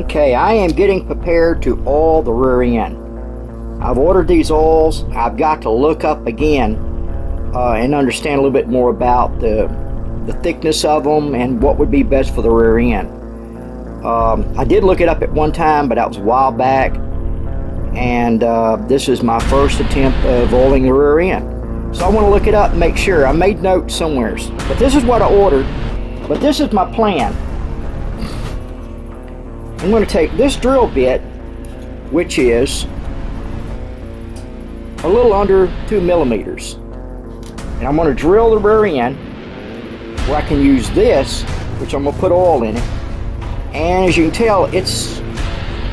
Okay, I am getting prepared to oil the rear end. I've ordered these oils. I've got to look up again and understand a little bit more about the thickness of them and what would be best for the rear end. I did look it up at one time, but that was a while back, and this is my first attempt of oiling the rear end. So I want to look it up and make sure. I made notes somewhere, but this is what I ordered. But this is my plan. I'm going to take this drill bit, which is a little under 2 millimeters, and I'm going to drill the rear end where I can use this, which I'm going to put oil in it. And as you can tell, it's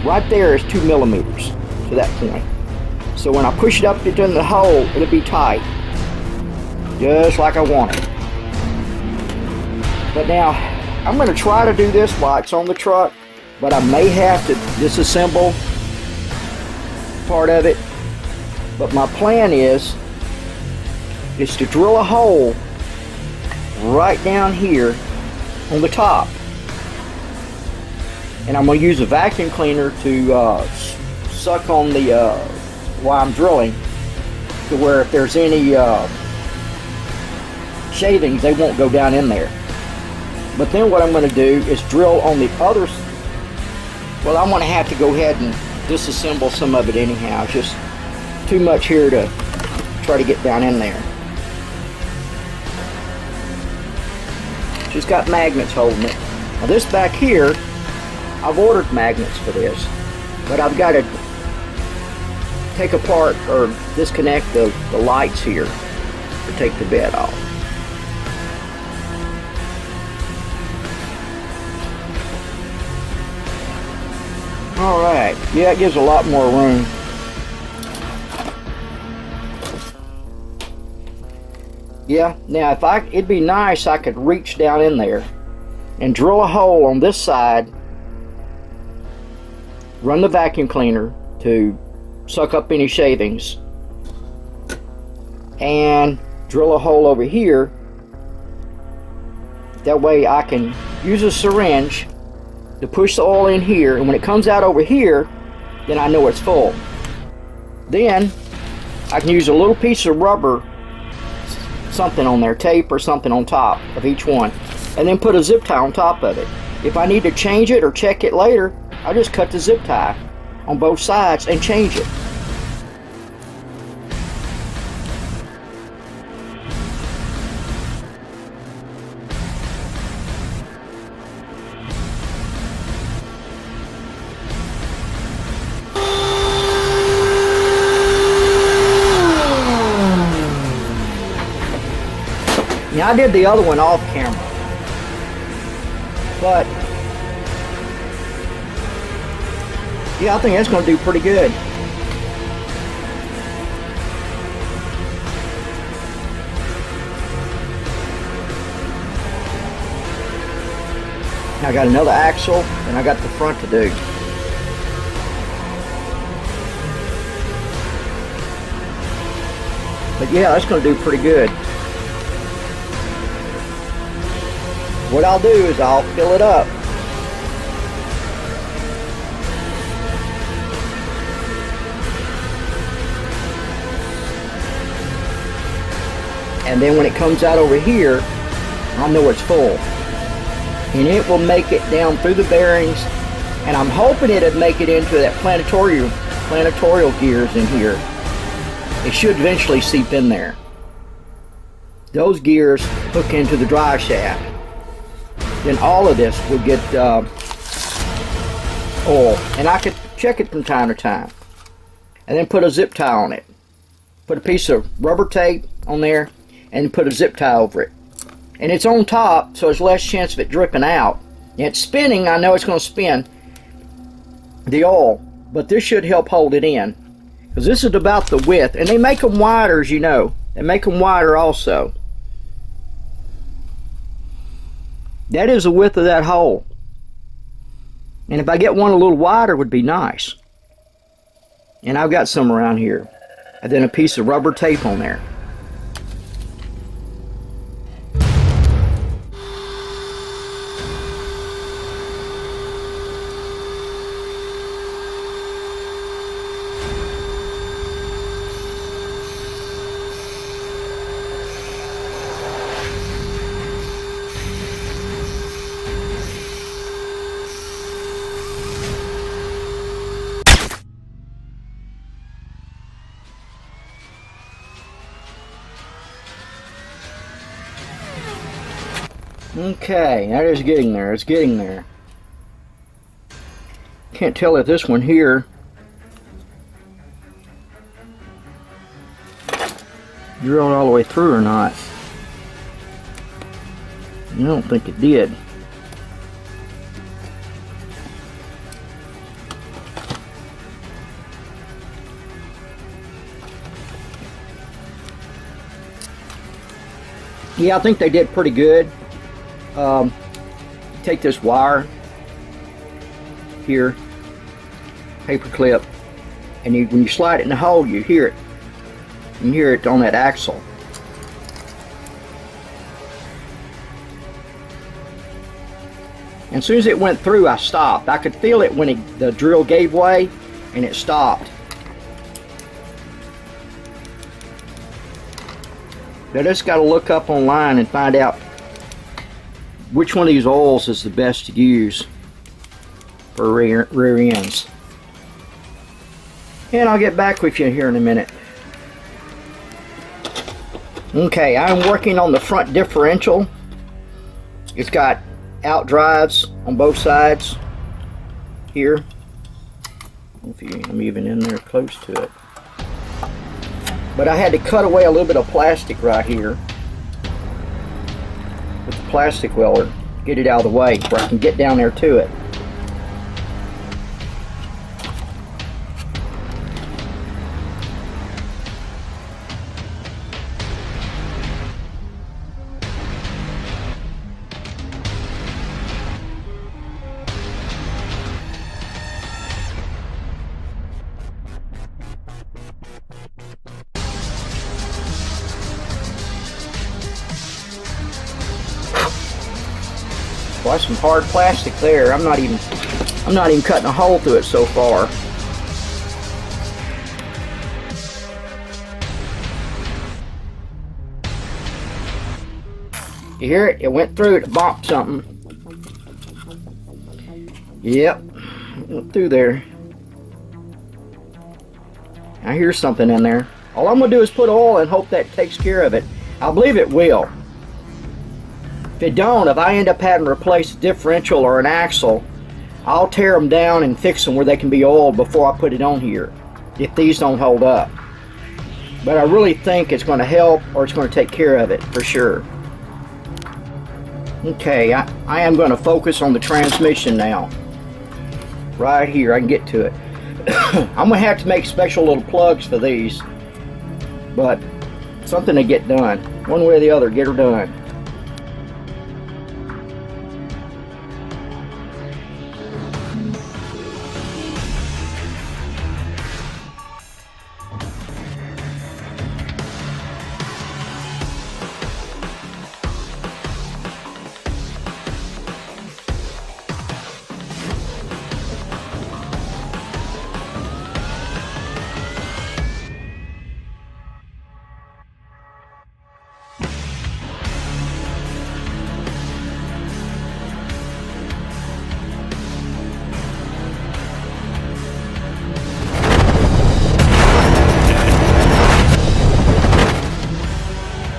right there is 2 millimeters to that point. So when I push it up into the hole, it'll be tight, just like I want it. But now I'm going to try to do this while it's on the truck, but I may have to disassemble part of it. But my plan is to drill a hole right down here on the top, and I'm going to use a vacuum cleaner to suck on the while I'm drilling, to where if there's any shavings, they won't go down in there. But then what I'm going to do is drill on the other. Well, I'm going to have to go ahead and disassemble some of it anyhow. It's just too much here to try to get down in there. Just got magnets holding it. Now this back here, I've ordered magnets for this, but I've got to take apart or disconnect the lights here to take the bed off. Alright, yeah, it gives a lot more room. Yeah, now it'd be nice I could reach down in there and drill a hole on this side, run the vacuum cleaner to suck up any shavings, and drill a hole over here. That way I can use a syringe to push the oil in here, and when it comes out over here, then I know it's full. Then I can use a little piece of rubber, something on there, tape or something on top of each one, and then put a zip tie on top of it. If I need to change it or check it later, I just cut the zip tie on both sides and change it. Now I did the other one off camera, but yeah, I think that's going to do pretty good. Now I got another axle, and I got the front to do. But yeah, that's going to do pretty good. What I'll do is I'll fill it up. And then when it comes out over here, I know it's full. And it will make it down through the bearings, and I'm hoping it'll make it into that planatorial gears in here. It should eventually seep in there. Those gears hook into the drive shaft. Then all of this will get oil, and I could check it from time to time, and then put a zip tie on it, put a piece of rubber tape on there, and put a zip tie over it. And it's on top, so there's less chance of it dripping out. And it's spinning. I know it's going to spin the oil, but this should help hold it in, because this is about the width, and they make them wider, as you know. They make them wider also. That is the width of that hole. And if I get one a little wider, would be nice. And I've got some around here. And then a piece of rubber tape on there. Okay, that is getting there. It's getting there. Can't tell if this one here drilled all the way through or not. I don't think it did. Yeah, I think they did pretty good. Take this wire here, paper clip, and when you slide it in the hole, you hear it. You can hear it on that axle. And as soon as it went through, I stopped. I could feel it when the drill gave way, and it stopped. Now just got to look up online and find out which one of these oils is the best to use for rear ends. And I'll get back with you here in a minute. Okay, I'm working on the front differential. It's got out drives on both sides here. I'm even in there close to it. But I had to cut away a little bit of plastic right here with the plastic welder, get it out of the way where I can get down there to it. Well, that's some hard plastic there. I'm not even cutting a hole through it so far. You hear it? It went through. It bumped something. Yep, it went through there. I hear something in there. All I'm gonna do is put oil and hope that takes care of it. I believe it will. If it don't, if I end up having to replace a differential or an axle, I'll tear them down and fix them where they can be oiled before I put it on here, if these don't hold up. But I really think it's going to help, or it's going to take care of it for sure. Okay, I am going to focus on the transmission now. Right here, I can get to it. I'm going to have to make special little plugs for these, but something to get done. One way or the other, get her done.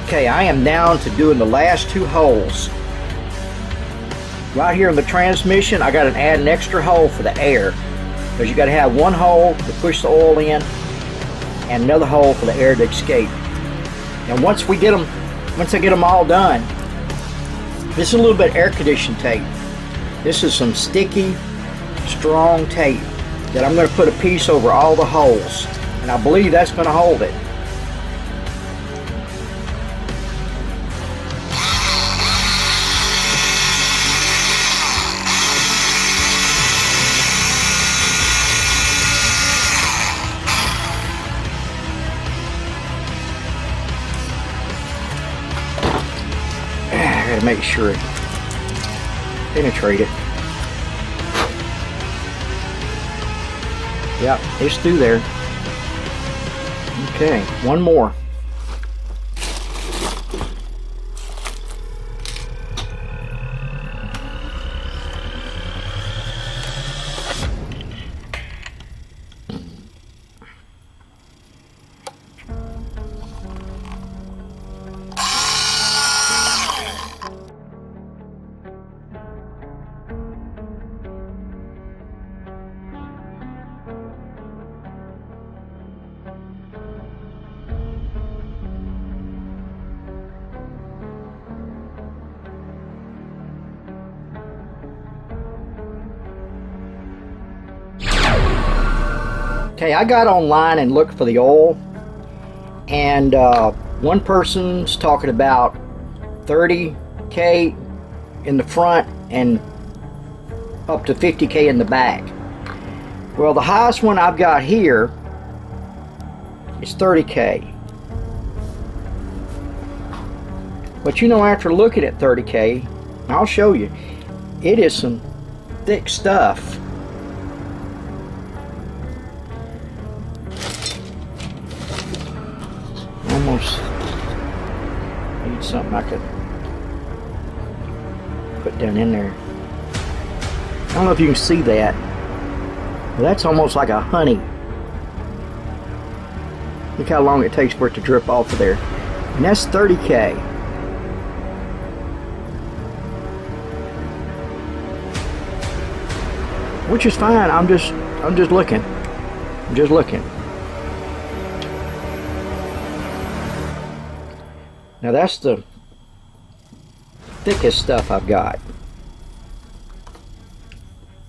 Okay, I am down to doing the last two holes. Right here in the transmission, I got to add an extra hole for the air, because you got to have one hole to push the oil in and another hole for the air to escape. And once I get them all done, this is a little bit of air conditioning tape. This is some sticky, strong tape that I'm going to put a piece over all the holes, and I believe that's going to hold it. I gotta make sure it penetrated. Yep, it's through there. Okay, one more. Okay, I got online and looked for the oil, and one person's talking about 30K in the front and up to 50K in the back. Well, the highest one I've got here is 30K. But you know, after looking at 30K, I'll show you, it is some thick stuff. Almost need something I could put down in there. I don't know if you can see that, but that's almost like a honey. Look how long it takes for it to drip off of there. And that's 30K. Which is fine. I'm just looking. I'm just looking. Now that's the thickest stuff I've got.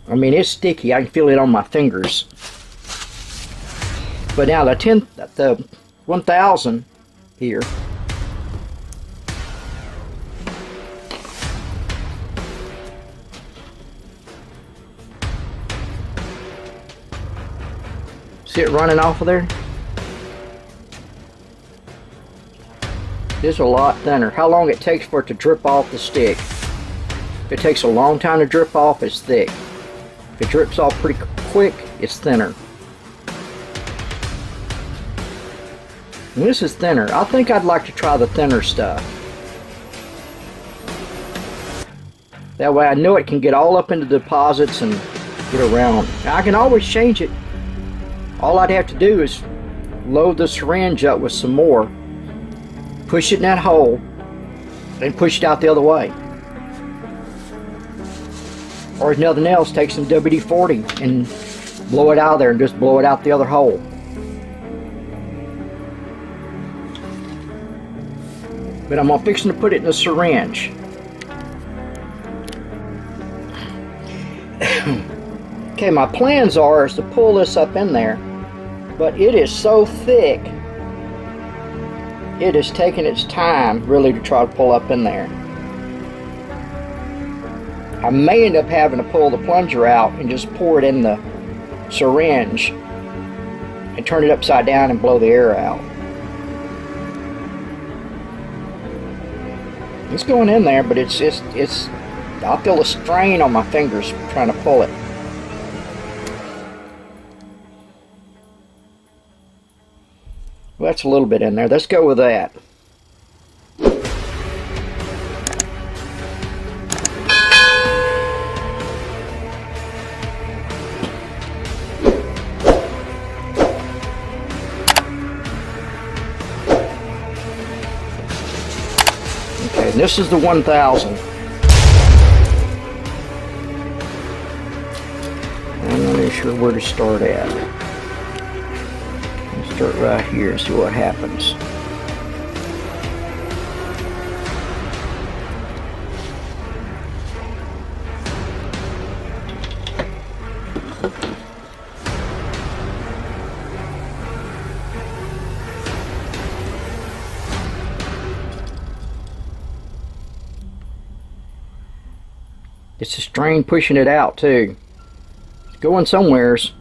I mean, it's sticky. I can feel it on my fingers. But now the 1000 here. See it running off of there? It's a lot thinner. How long it takes for it to drip off the stick? If it takes a long time to drip off, it's thick. If it drips off pretty quick, it's thinner. And this is thinner. I think I'd like to try the thinner stuff. That way I know it can get all up into the deposits and get around. Now, I can always change it. All I'd have to do is load the syringe up with some more, push it in that hole, and push it out the other way. Or if nothing else, take some WD-40 and blow it out of there and just blow it out the other hole. But I'm fixing to put it in a syringe. Okay, my plans is to pull this up in there, but it is so thick, it is taking its time really to try to pull up in there. I may end up having to pull the plunger out and just pour it in the syringe and turn it upside down and blow the air out. It's going in there, but it's I feel a strain on my fingers trying to pull it. Well, that's a little bit in there. Let's go with that. Okay, this is the 1000. I'm not really sure where to start at. Let's start right here and see what happens. It's a strain pushing it out too. It's going somewheres.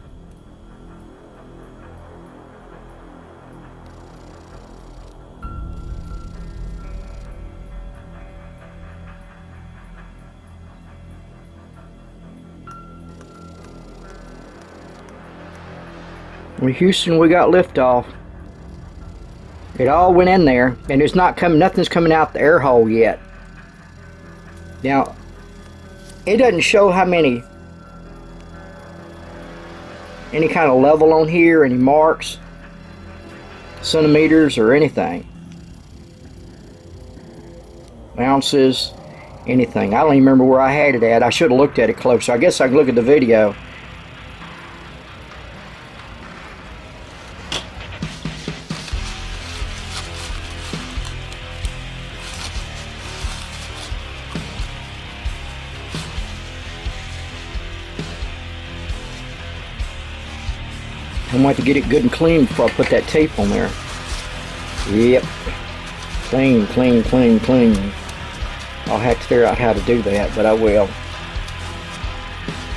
Well, Houston, we got liftoff. It all went in there, and it's not coming. Nothing's coming out the air hole yet. Now, it doesn't show how many, any kind of level on here, any marks, centimeters or anything, ounces, anything. I don't even remember where I had it at. I should have looked at it closer. I guess I can look at the video. I might have to get it good and clean before I put that tape on there. Yep. Clean, clean, clean, clean. I'll have to figure out how to do that, but I will.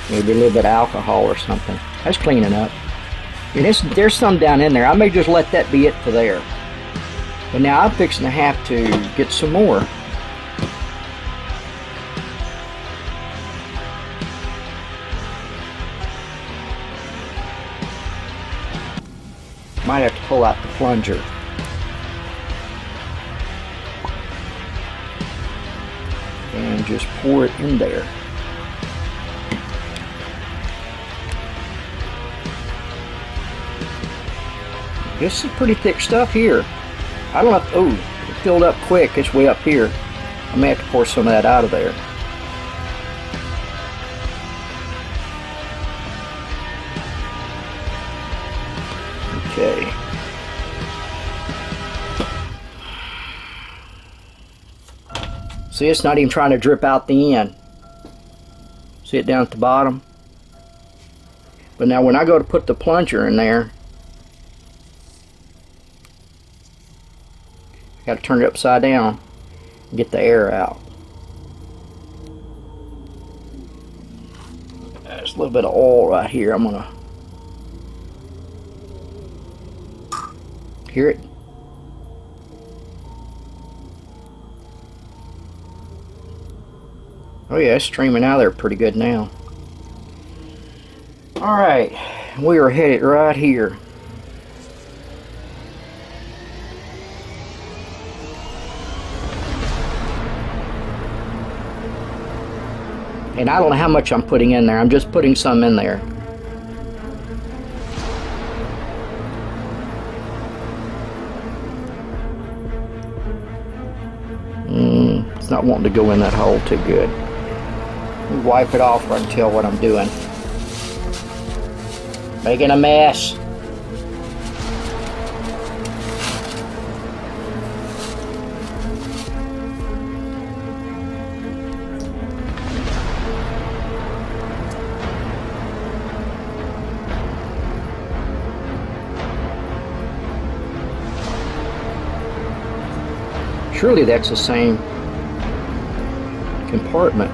Maybe a little bit of alcohol or something. That's cleaning up. And there's some down in there. I may just let that be it for there. But now I'm fixing to have to get some more. Might have to pull out the plunger. And just pour it in there. This is pretty thick stuff here. I don't know if, oh, it filled up quick. It's way up here. I may have to pour some of that out of there. Okay. See, it's not even trying to drip out the end. See it down at the bottom? But now when I go to put the plunger in there, I got to turn it upside down and get the air out. There's a little bit of oil right here. I'm gonna hear it. Oh yeah, it's streaming out of there pretty good now. Alright, we are headed right here. And I don't know how much I'm putting in there. I'm just putting some in there. It's not wanting to go in that hole too good. Wipe it off where I can tell what I'm doing. Making a mess. Surely that's the same compartment.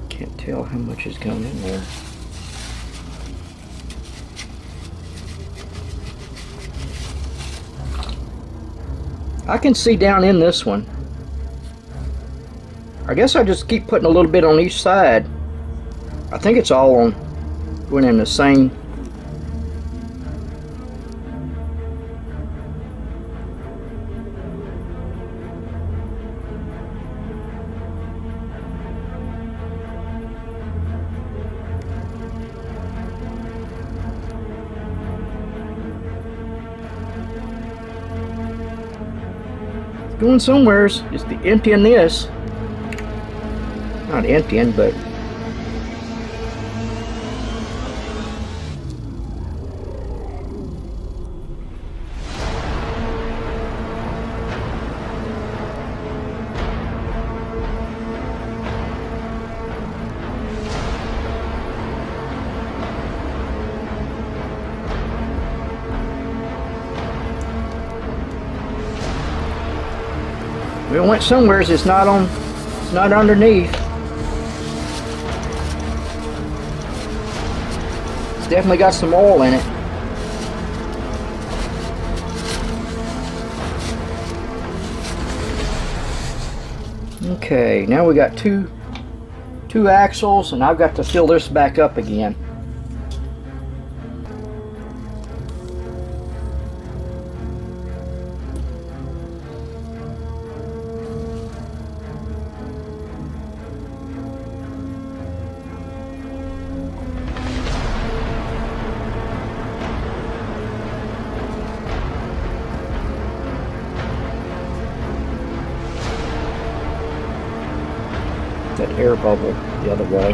Can't tell how much is going in there. I can see down in this one. I guess I just keep putting a little bit on each side. I think it's all on going in the same. Going somewheres. It's the emptying this. Not emptying, but we went somewheres. It's not on. It's not underneath. It's definitely got some oil in it. Okay, now we got two axles, and I've got to fill this back up again. That air bubble the other way.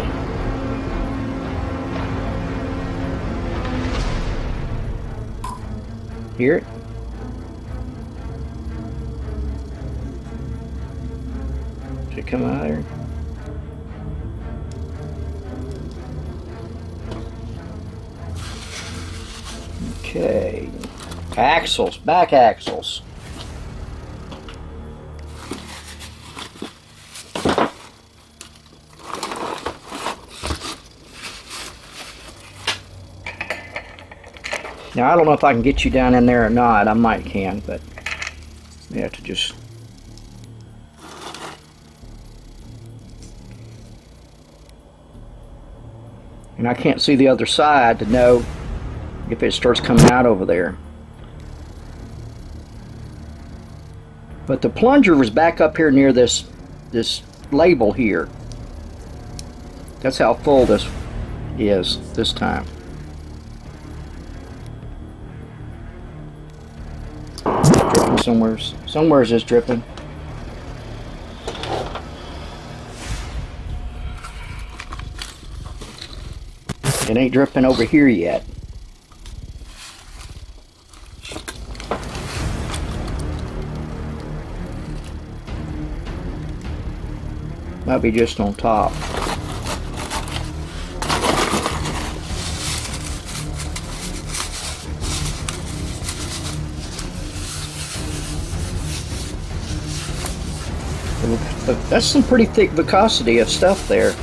Hear it? Should it come out of there? Okay. Axles, back axles. Now I don't know if I can get you down in there or not. I might can, but you have to just. And I can't see the other side to know if it starts coming out over there. But the plunger was back up here near this label here. That's how full this is this time. Dripping somewhere's is dripping. It ain't dripping over here yet. Might be just on top. That's some pretty thick viscosity of stuff there.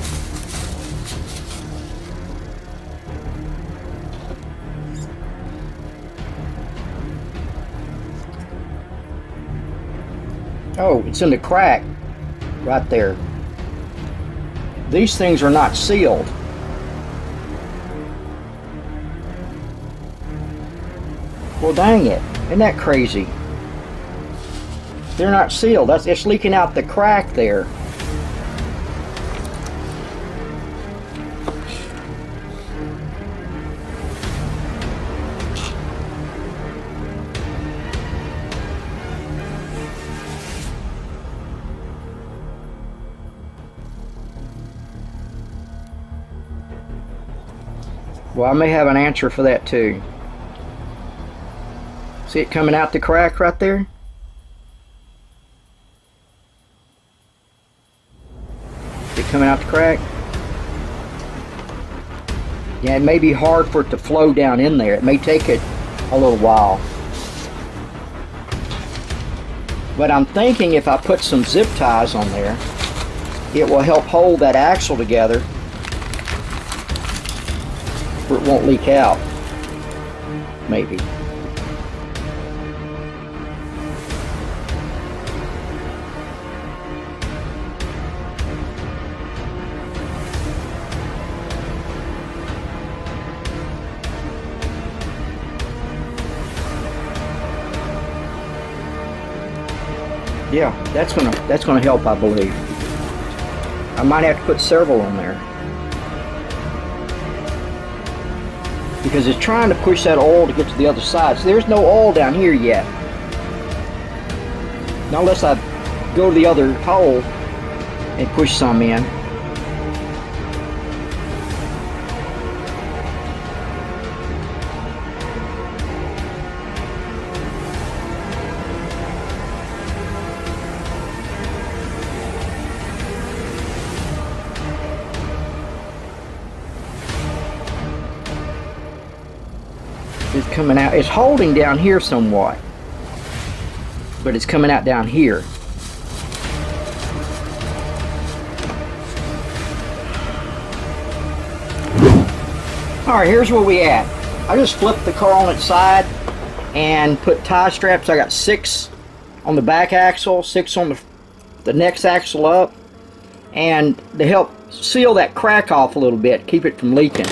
Oh, it's in the crack right there. These things are not sealed. Well, dang it. Isn't that crazy? They're not sealed. It's leaking out the crack there. Well, I may have an answer for that too. See it coming out the crack right there? See it coming out the crack? Yeah, it may be hard for it to flow down in there. It may take it a little while. But I'm thinking if I put some zip ties on there, it will help hold that axle together where it won't leak out. Maybe. Yeah, that's gonna help, I believe. I might have to put several on there because it's trying to push that oil to get to the other side. So there's no oil down here yet. Not unless I go to the other hole and push some in. It's coming out. It's holding down here somewhat, but it's coming out down here. Alright, here's where we at. I just flipped the car on its side and put tie straps. I got 6 on the back axle, 6 on the next axle up, and to help seal that crack off a little bit, keep it from leaking.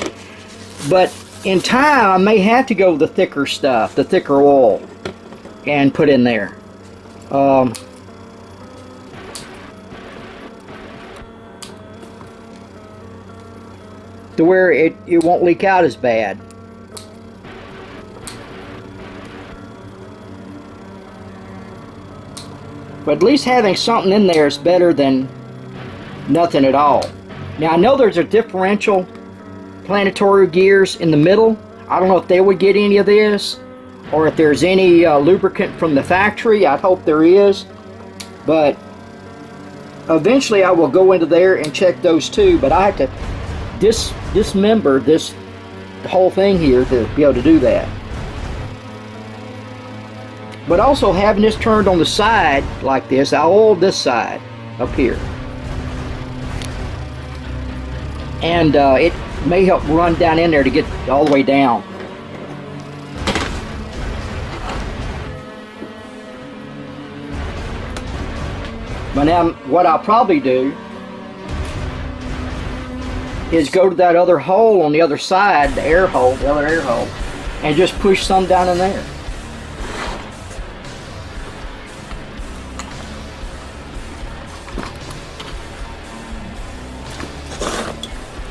But in time, I may have to go with the thicker stuff, the thicker oil, and put in there. To where it won't leak out as bad. But at least having something in there is better than nothing at all. Now I know there's a differential planetary gears in the middle. I don't know if they would get any of this, or if there's any lubricant from the factory. I hope there is, but eventually I will go into there and check those too. But I have to dismember this whole thing here to be able to do that. But also, having this turned on the side like this, I oiled this side up here, and it may help run down in there to get all the way down. But now what I'll probably do is go to that other hole on the other side, the air hole, the other air hole, and just push some down in there.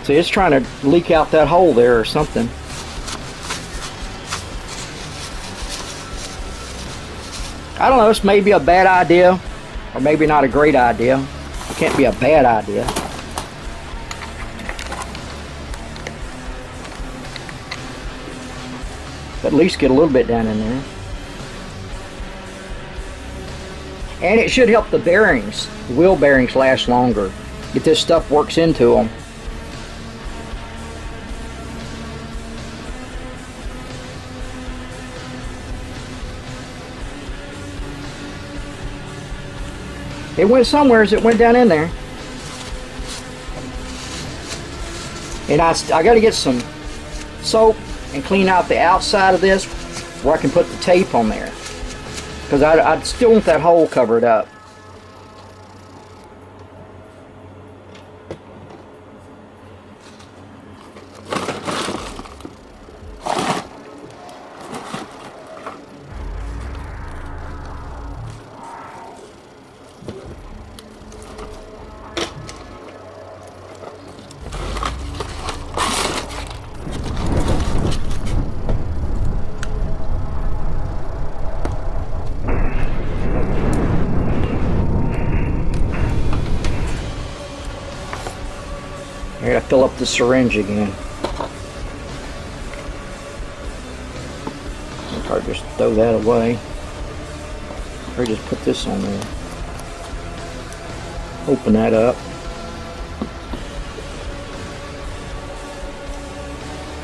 See, it's trying to leak out that hole there or something. I don't know, this may be a bad idea, or maybe not a great idea. It can't be a bad idea. At least get a little bit down in there. And it should help the bearings, the wheel bearings, last longer. If this stuff works into them. It went somewhere as it went down in there. And I got to get some soap and clean out the outside of this where I can put the tape on there, because I still want that hole covered up. I gotta fill up the syringe again. I'll probably just throw that away. Or just put this on there. Open that up.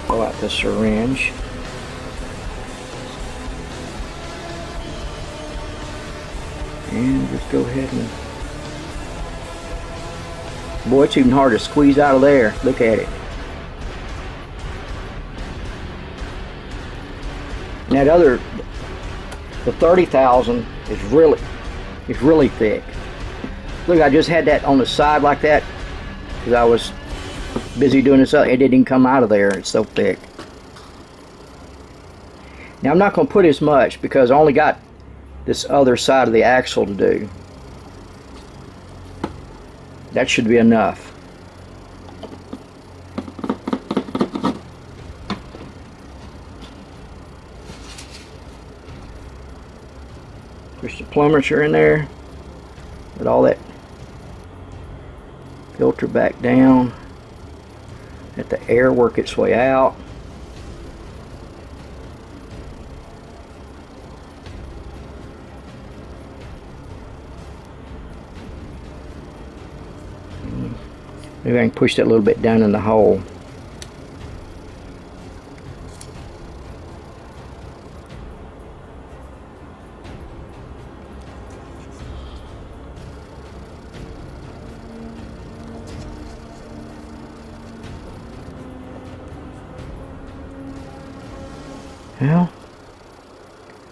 Pull out the syringe. And just go ahead and... Boy, it's even hard to squeeze out of there. Look at it. Now the 30,000 is really thick. Look, I just had that on the side like that because I was busy doing this. It didn't even come out of there. It's so thick. Now I'm not going to put as much because I only got this other side of the axle to do. That should be enough. Push the plumbers in there. Let all that filter back down. Let the air work its way out. Maybe I can push that a little bit down in the hole. Well,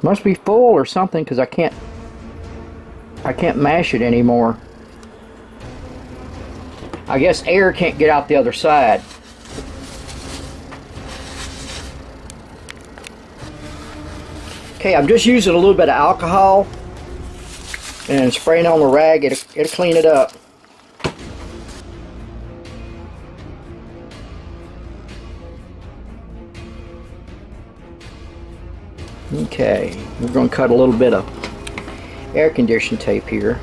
must be full or something because I can't mash it anymore. I guess air can't get out the other side. Okay, I'm just using a little bit of alcohol and spraying on the rag. It'll clean it up. Okay, we're going to cut a little bit of air condition tape here.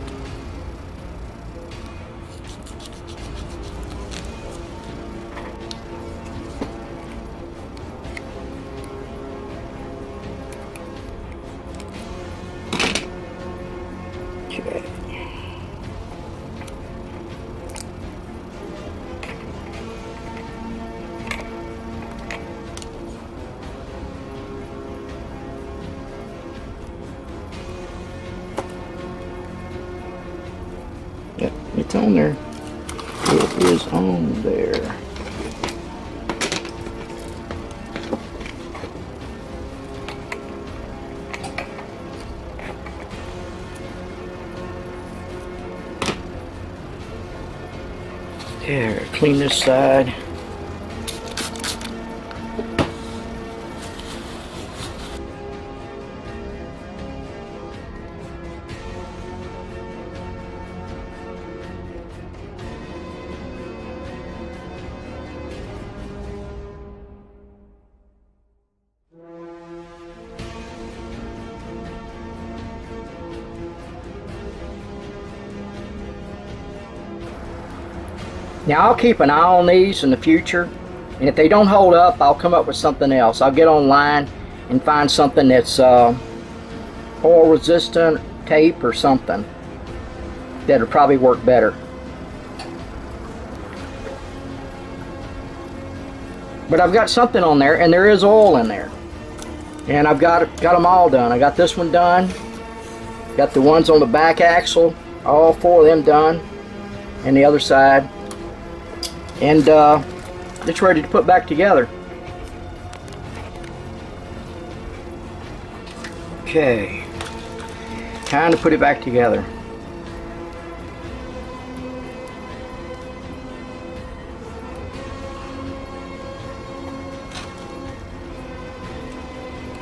It's on there. It is on there. There, clean this side. Now I'll keep an eye on these in the future, and if they don't hold up, I'll come up with something else. I'll get online and find something that's oil resistant tape or something that'll probably work better. But I've got something on there, and there is oil in there, and I've got them all done. I got this one done, got the ones on the back axle, all 4 of them done, and the other side. And it's ready to put back together. Okay, time to put it back together.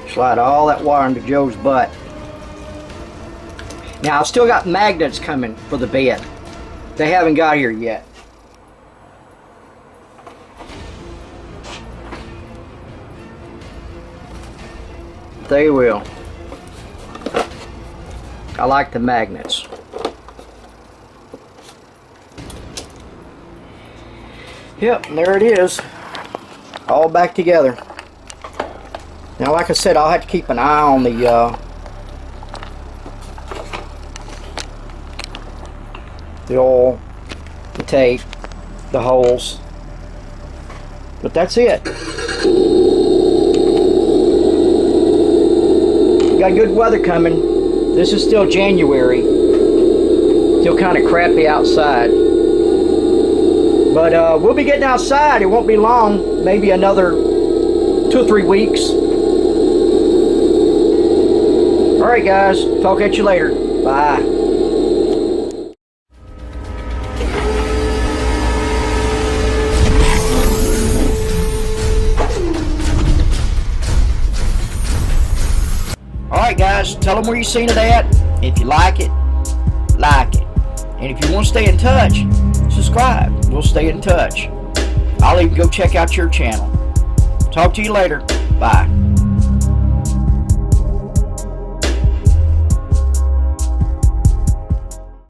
Slide all that wire into Joe's butt. Now I've still got magnets coming for the bed. They haven't got here yet. They will. I like the magnets. Yep, and there it is. All back together. Now, like I said, I'll have to keep an eye on the oil, the tape, the holes. But that's it. Got good weather coming. This is still January. Still kind of crappy outside. But we'll be getting outside. It won't be long. Maybe another 2 or 3 weeks. Alright guys. Talk at you later. Bye. Alright guys, tell them where you seen it at. If you like it, like it. And if you want to stay in touch, subscribe. We'll stay in touch. I'll even go check out your channel. Talk to you later. Bye.